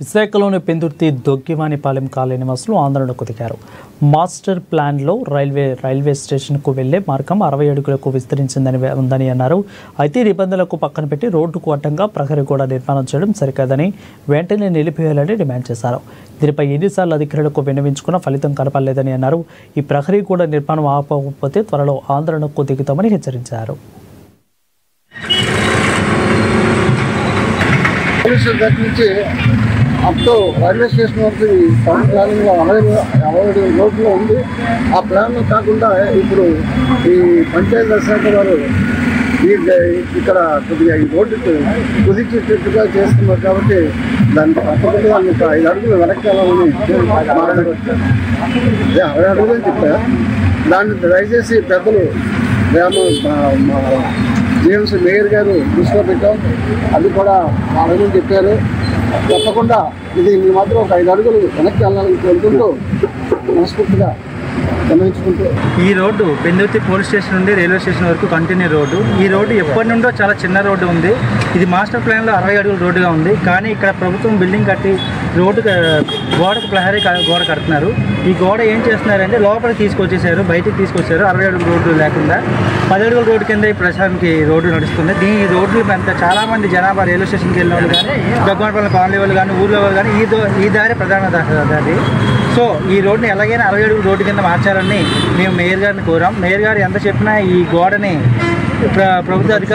విశాఖలోని పెందుర్తి దొగ్గివానిపాలెం కాలనీ నివాసులు ఆందోళనకు దిగారు. మాస్టర్ ప్లాన్లో రైల్వే స్టేషన్కు వెళ్లే మార్గం 60 అడుగులకు విస్తరించిందని అన్నారు. అయితే నిబంధనలకు పక్కన పెట్టి రోడ్డుకు అడ్డంగా ప్రహరీ గోడ నిర్మాణం చేయడం సరికాదని వెంటనే నిలిపివేయాలని డిమాండ్ చేశారు. దీనిపై ఎన్నిసార్లు అధికారులకు విన్నవించుకున్న ఫలితం కనపడలేదని అన్నారు. ఈ ప్రహరీ గోడ నిర్మాణం ఆపకపోతే త్వరలో ఆందోళనకు దిగుతామని హెచ్చరించారు. అప్ టు రైల్వే స్టేషన్ వరకు ఈ టౌన్ ప్లానింగ్లో 60 రోడ్లో ఉంది. ఆ ప్లాన్లో కాకుండా ఇప్పుడు ఈ పంచాయతీరాజ్ శాఖ వారు ఇక్కడ కొద్దిగా ఈ రోడ్డుకు కుదిచేటట్టుగా చేస్తున్నారు. కాబట్టి దాన్ని తప్పకుండా దాన్ని 5 అడుగులు వెనక్కి వెళ్ళాలని 60 అడుగులు అని చెప్పారు. దాన్ని దయచేసి పెద్దలు మా జీఎంసీ మేయర్ గారు దృష్టిలో పెట్టాం. అది కూడా వాళ్ళని చెప్పారు. తప్పకుండా ఇది మీ మాత్రం ఒక 5 అడుగులు వెనక్కి వెళ్ళాలని కోరుకుంటూ మనస్ఫూర్తిగా గమనించుకుంటూ ఈ రోడ్డు పెందుర్తి పోలీస్ స్టేషన్ నుండి రైల్వే స్టేషన్ వరకు కంటిన్యూ రోడ్డు. ఈ రోడ్డు ఎప్పటి నుండో చాలా చిన్న రోడ్డు ఉంది. ఇది మాస్టర్ ప్లాన్లో 60 అడుగుల రోడ్డుగా ఉంది. కానీ ఇక్కడ ప్రభుత్వం బిల్డింగ్ కట్టి గోడకు ప్రహరీ గోడ కడుతున్నారు. ఈ గోడ ఏం చేస్తున్నారంటే లోపలికి తీసుకొచ్చేసారు, బయటికి తీసుకొచ్చారు. 60 అడుగుల రోడ్డు లేకుండా 10 అడుగుల రోడ్డు కింద ఈ ప్రశాంత్కి రోడ్డు నడుస్తుంది. ఈ రోడ్లు అంతా చాలామంది జనాభా రైల్వే స్టేషన్కి వెళ్ళిన వాళ్ళు కానీ, దగ్గరపల్లి కాలనీ వాళ్ళు కానీ, ఊర్లో వాళ్ళు కానీ ఈ దారి ప్రధాన దారి. సో ఈ రోడ్డుని ఎలాగైనా 60 అడుగుల రోడ్డు కింద మార్చాలని మేము మేయర్ గారిని కోరాం. మేయర్ గారు ఎంత చెప్పినా ఈ గోడని ప్రభుత్వ అధికారులు